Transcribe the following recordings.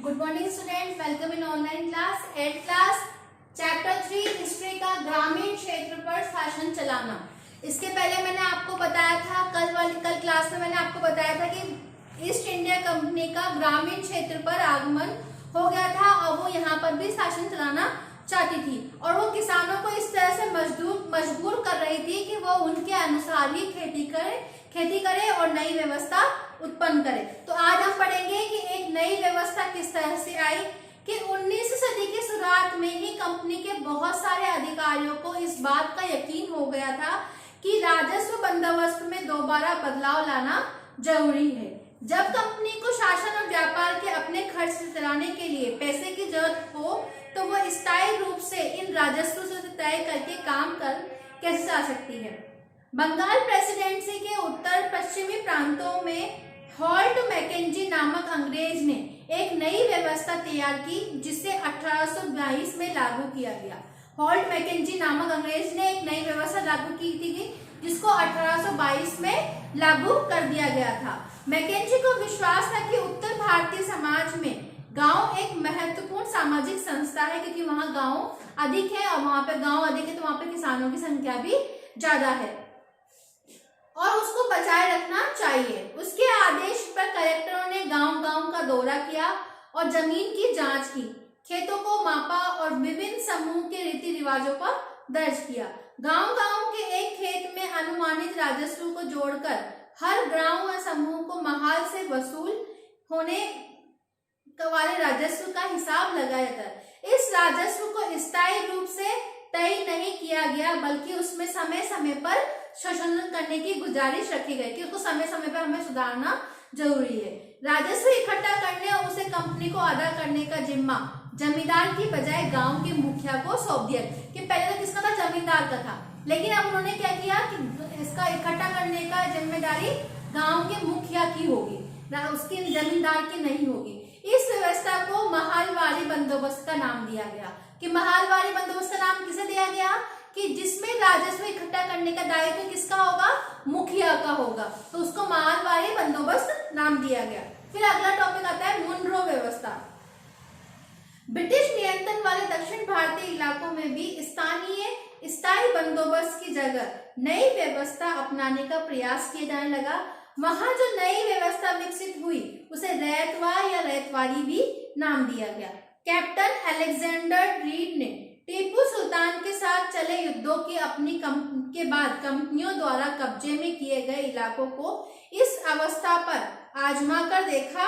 Good morning student, welcome in online class 8th class chapter 3 history का ग्रामीण क्षेत्र पर शासन चलाना। इसके पहले मैंने आपको बताया था कल क्लास में मैंने आपको बताया था कि ईस्ट इंडिया कंपनी का ग्रामीण क्षेत्र पर आगमन हो गया था और वो यहाँ पर भी शासन चलाना चाहती थी और वो किसानों को इस तरह से मजबूर कर रही थी कि वो उनके अनुसार ही खेती करे और नई व्यवस्था उत्पन्न करे। तो आज हम पढ़ेंगे कि एक नई व्यवस्था किस तरह से आई कि 19वीं सदी की शुरुआत में ही कंपनी के बहुत सारे अधिकारियों को इस बात का यकीन हो गया था कि राजस्व बंदोबस्त में दोबारा बदलाव लाना जरूरी है। जब कंपनी को शासन और व्यापार के अपने खर्च से चलाने के लिए पैसे की जरूरत हो तो वह स्थायी रूप से इन राजस्व से तय करके काम कर कैसे जा सकती है। बंगाल प्रेसिडेंसी के उत्तर पश्चिमी प्रांतों में हॉल्ट मैकेंजी नामक अंग्रेज ने एक नई व्यवस्था तैयार की जिसे 1822 में लागू किया गया। हॉल्ट मैकेंजी नामक अंग्रेज ने एक नई व्यवस्था लागू की थी जिसको 1822 में लागू कर दिया गया था। मैकेंजी को विश्वास था कि उत्तर भारतीय समाज में गांव एक महत्वपूर्ण सामाजिक संस्था है क्योंकि वहां गांव अधिक है और वहां पे गांव अधिक है तो वहां पे किसानों की संख्या भी ज्यादा है और उसको बचाए रखना चाहिए। उसके आदेश पर कलेक्टरों ने गांव-गांव का दौरा किया और जमीन की जांच की, खेतों को मापा और विभिन्न समूह के रीति रिवाजों पर दर्ज किया। गांव-गांव के एक खेत में अनुमानित राजस्व को जोड़कर हर गांव व समूह को महाल से वसूल होने वाले राजस्व का हिसाब लगाया जाता है। इस राजस्व को स्थायी रूप से तय नहीं किया गया बल्कि उसमें समय समय पर संशोधन करने की गुजारिश रखी गई कि उसको समय समय पर हमें सुधारना जरूरी है। राजस्व इकट्ठा करने और उसे कंपनी को अदा करने का जिम्मा जमींदार की बजाय गांव के मुखिया को सौंप दिया कि पहले तो किसका था, जमींदार का था, लेकिन अब उन्होंने क्या किया कि इसका इकट्ठा करने का जिम्मेदारी गांव के मुखिया की होगी, उसकी जमींदार की नहीं होगी। इस व्यवस्था को महालवारी बंदोबस्त का नाम दिया गया कि महालवारी बंदोबस्त का नाम किसे दिया गया कि जिसमें राजस्व इकट्ठा करने का दायित्व किसका होगा, मुखिया का होगा, तो उसको महालवारी बंदोबस्त नाम दिया गया। फिर अगला टॉपिक आता है मुनरो व्यवस्था। ब्रिटिश नियंत्रण वाले दक्षिण भारतीय इलाकों में भी स्थायी बंदोबस्त की जगह नई व्यवस्था अपनाने का प्रयास किया जाने लगा। वहां जो नई व्यवस्था विकसित हुई उसे रैयतवार या रैयतवारी भी नाम दिया गया। कैप्टन अलेक्जेंडर रीड ने टीपू सुल्तान के साथ चले युद्धों की के बाद कंपनियों द्वारा कब्जे में किए गए इलाकों को इस अवस्था पर आजमा कर देखा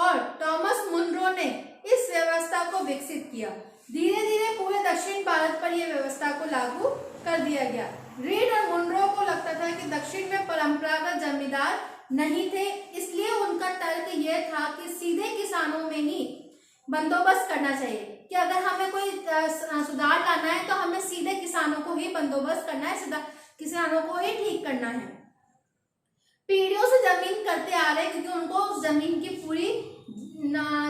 और थॉमस मुनरो ने इस व्यवस्था को विकसित किया। धीरे धीरे पूरे दक्षिण भारत पर यह व्यवस्था को लागू कर दिया गया। रीड और मुनरो को लगता था कि दक्षिण में परंपरागत जमींदार नहीं थे, इसलिए उनका तर्क यह था कि सीधे किसानों में ही बंदोबस्त करना चाहिए कि अगर हमें कोई सुधार लाना है तो हमें सीधे किसानों को ही बंदोबस्त करना है, सीधा किसानों को ही ठीक करना है। पीढ़ियों से जमीन करते आ रहे हैं क्योंकि उनको उस जमीन की पूरी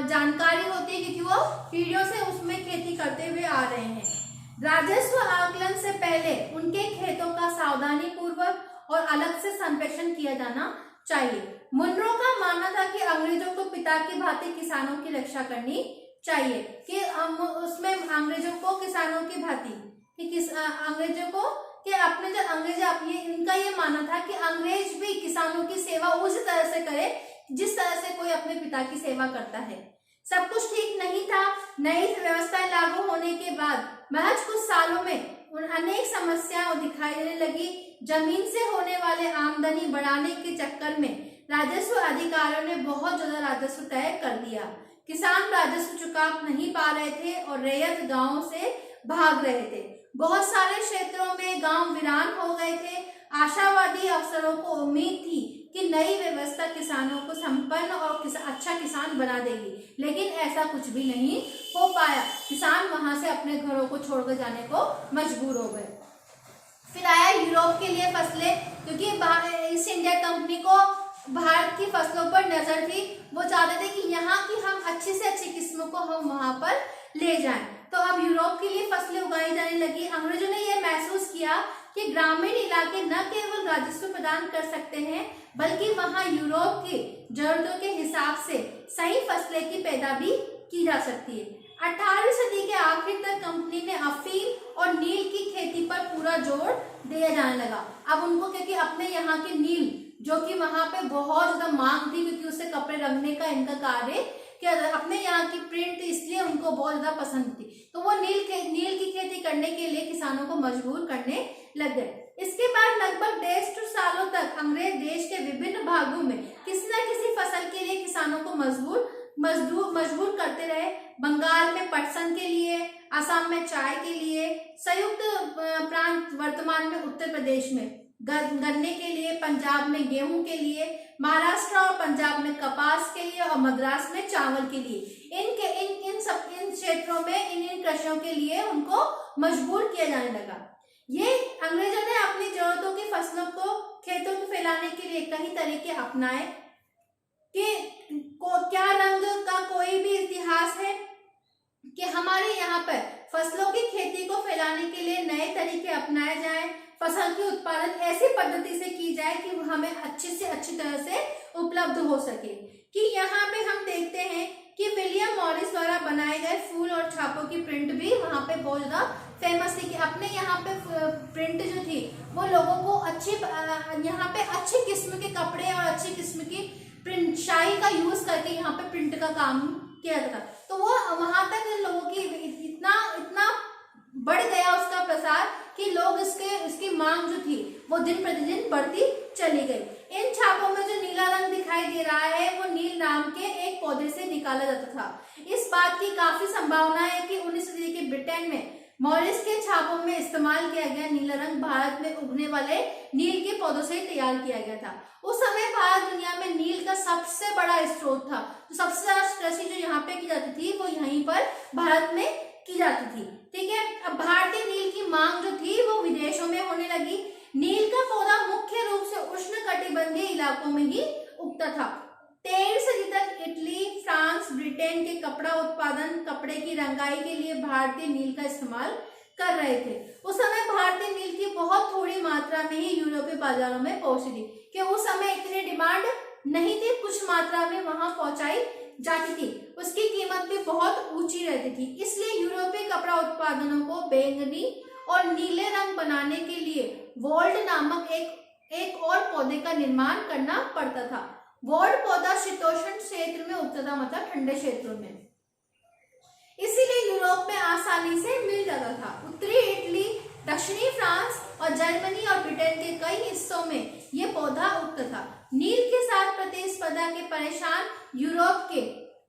जानकारी होती है क्योंकि वो पीढ़ियों से उसमें खेती करते हुए आ रहे हैं। राजस्व आकलन से पहले उनके खेतों का सावधानी पूर्वक और अलग से संरक्षण किया जाना चाहिए। मुनरो का मानना था कि अंग्रेजों को पिता की भांति किसानों की रक्षा करनी चाहिए कि उसमें अंग्रेजों को किसानों की भांति कि अंग्रेजों को कि अपने जो अंग्रेज इनका ये मानना था कि अंग्रेज भी किसानों की सेवा उसी तरह से करे जिस तरह से कोई अपने पिता की सेवा करता है। सब कुछ ठीक नहीं था। नई व्यवस्था लागू होने के बाद महज कुछ सालों में अनेक समस्याएं दिखाई देने लगी। जमीन से होने वाले आमदनी बढ़ाने के चक्कर में राजस्व अधिकारियों ने बहुत ज्यादा राजस्व तय कर दिया। किसान राजस्व चुका नहीं पा रहे थे और रैयत गांवों से भाग रहे थे। बहुत सारे क्षेत्रों में गांव वीरान हो गए थे। आशावादी अफसरों को उम्मीद थी कि नई व्यवस्था किसानों को संपन्न और अच्छा किसान बना देगी, लेकिन ऐसा कुछ भी नहीं हो पाया। किसान वहां से अपने घरों को छोड़कर जाने को मजबूर हो गए। फिर आया यूरोप के लिए फसलें, क्योंकि ईस्ट इंडिया कंपनी को भारत की फसलों पर नजर थी। वो चाहते थे कि यहाँ की हम अच्छी से अच्छी किस्मों को हम वहां पर ले जाएं। तो अब यूरोप के लिए फसलें उगाई जाने लगी। अंग्रेजों ने यह महसूस किया कि ग्रामीण इलाके न केवल राजस्व प्रदान कर सकते हैं बल्कि वहां यूरोप की जरूरतों के हिसाब से सही फसलें की पैदा भी की जा सकती है। 18वीं सदी के आखिर तक कंपनी ने अफीम और नील की खेती पर पूरा जोर दिया जाने लगा। अब उनको क्योंकि अपने यहाँ के नील जो कि वहां पे बहुत ज्यादा मांग थी, क्योंकि उससे कपड़े रंगने का इनका कार्य क्या अपने यहाँ की प्रिंट, इसलिए उनको बहुत ज्यादा पसंद थी, तो वो नील की खेती करने के लिए किसानों को मजबूर करने लग गए। इसके बाद लगभग 150 सालों तक अंग्रेज देश के विभिन्न भागों में किसी न किसी फसल के लिए किसानों को मजबूर करते रहे। बंगाल में पटसन के लिए, असम में चाय के लिए, संयुक्त प्रांत वर्तमान में उत्तर प्रदेश में गन्ने के लिए, पंजाब में गेहूं के लिए, महाराष्ट्र और पंजाब में कपास के लिए और मद्रास में चावल के लिए, इन क्षेत्रों में इन कृषियों के लिए उनको मजबूर किया जाने लगा। ये अंग्रेजों ने अपनी जरूरतों की फसलों को खेतों में फैलाने के लिए कई तरीके अपनाए। क्या रंग का कोई भी इतिहास है कि हमारे यहाँ पर फसलों की खेती को फैलाने के लिए नए तरीके अपनाए जाएं, फसल के उत्पादन ऐसी पद्धति से की जाए कि हमें अच्छी से अच्छी तरह से उपलब्ध हो सके। कि यहाँ पे हम देखते हैं कि विलियम मॉरिस द्वारा बनाए गए फूल और छापों की प्रिंट भी वहाँ पे बहुत ज्यादा फेमस थी, कि अपने यहाँ पे प्रिंट जो थी वो लोगों को यहाँ पे अच्छी किस्म के कपड़े और अच्छी किस्म की प्रिंट शाही का यूज करके यहाँ पे प्रिंट का काम किया जाता, तो वो वहां तक लोगों की इतना बढ़ गया उसका प्रसार कि लोग इसकी मांग जो थी वो दिन प्रतिदिन बढ़ती चली गई। इन छापों में जो नीला रंग दिखाई दे रहा है वो नील नाम के एक पौधे से निकाला जाता था। इस बात की काफी संभावना है कि 19वीं सदी के ब्रिटेन में मॉरिस के छापों में इस्तेमाल किया गया नीला रंग भारत में उगने वाले नील के पौधों से तैयार किया गया था। उस समय भारत दुनिया में नील का सबसे बड़ा स्रोत था, तो सबसे ज्यादा कृषि जो यहाँ पे की जाती थी वो यहीं पर भारत में की जाती थी। ठीक है, अब भारतीय नील की मांग जो थी वो विदेशों में होने लगी। नील का पौधा मुख्य रूप से उष्णकटिबंधीय इलाकों में ही उगता था। 13वीं सदी तक इटली, फ्रांस, ब्रिटेन के कपड़ा उत्पादन कपड़े की रंगाई के लिए भारतीय नील का इस्तेमाल कर रहे थे। उस समय भारतीय नील की बहुत थोड़ी मात्रा में ही यूरोपीय बाजारों में पहुंची थी, कि उस समय इतनी डिमांड नहीं थी, कुछ मात्रा में वहां पहुंचाई जाती थी, उसकी कीमत भी बहुत ऊंची रहती थी। इसलिए यूरोपीय कपड़ा उत्पादनों को बैंगनी और नीले रंग बनाने के लिए वोल्ड नामक एक और पौधे का निर्माण करना पड़ता था। वोल्ड पौधा शीतोष्ण क्षेत्र में उगता था, मतलब ठंडे क्षेत्रों में, इसीलिए यूरोप में आसानी से मिल जाता था। उत्तरी इटली, दक्षिणी फ्रांस और जर्मनी और ब्रिटेन के कई हिस्सों में यह पौधा उगता था। नील के साथ प्रतिस्पर्धा के परेशान यूरोप के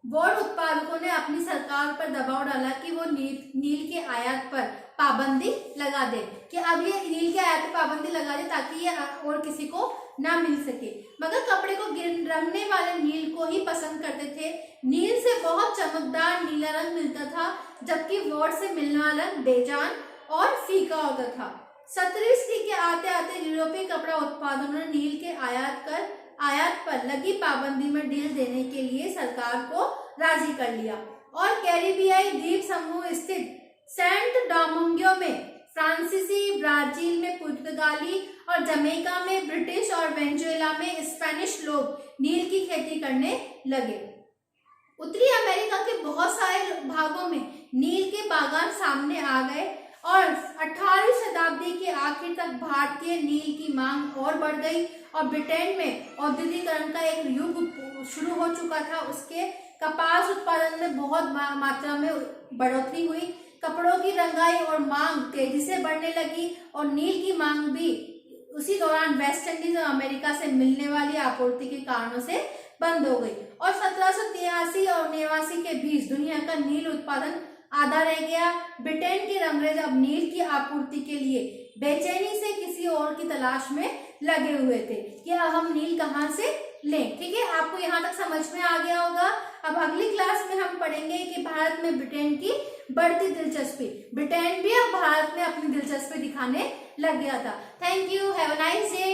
बोर्ड उत्पादकों ने अपनी सरकार पर दबाव डाला कि वो नील के आयात पर पाबंदी लगा दे, कि अब ये नील के आयात पर पाबंदी लगा दे ताकि ये और किसी को ना मिल सके। मगर कपड़े को रंगने वाले नील को ही पसंद करते थे। नील से बहुत चमकदार नीला रंग मिलता था, जबकि वोट से मिलने वाला रंग बेजान और फीका होता था। 17वीं सदी के आते आते यूरोपीय कपड़ा उत्पादकों ने नील के आयात पर लगी पाबंदी में ढील देने के लिए सरकार को राजी कर लिया, और कैरिबियाई द्वीप समूह स्थित सेंट डोमिंगो में फ्रांसीसी, ब्राजील में पुर्तगाली और जमैका में ब्रिटिश और वेनेजुएला में स्पेनिश लोग नील की खेती करने लगे। उत्तरी अमेरिका के बहुत सारे भागों में नील के बागान सामने आ गए और 18वीं शताब्दी के आखिर तक भारतीय नील की मांग और बढ़ गई और ब्रिटेन में औद्योगिकरण का एक युग शुरू हो चुका था। उसके कपास उत्पादन में बहुत मात्रा में बढ़ोतरी हुई। कपड़ों की रंगाई और मांग तेजी से बढ़ने लगी और नील की मांग भी उसी दौरान वेस्ट इंडीज और अमेरिका से मिलने वाली आपूर्ति के कारणों से बंद हो गई और 1783 और 89 के बीच दुनिया का नील उत्पादन आधा रह गया। ब्रिटेन के अंग्रेज अब नील की आपूर्ति के लिए बेचैनी से किसी और की तलाश में लगे हुए थे कि अब हम नील कहाँ से लें। ठीक है, आपको यहाँ तक समझ में आ गया होगा। अब अगली क्लास में हम पढ़ेंगे कि भारत में ब्रिटेन की बढ़ती दिलचस्पी। ब्रिटेन भी अब भारत में अपनी दिलचस्पी दिखाने लग गया था। Thank you, have a nice day.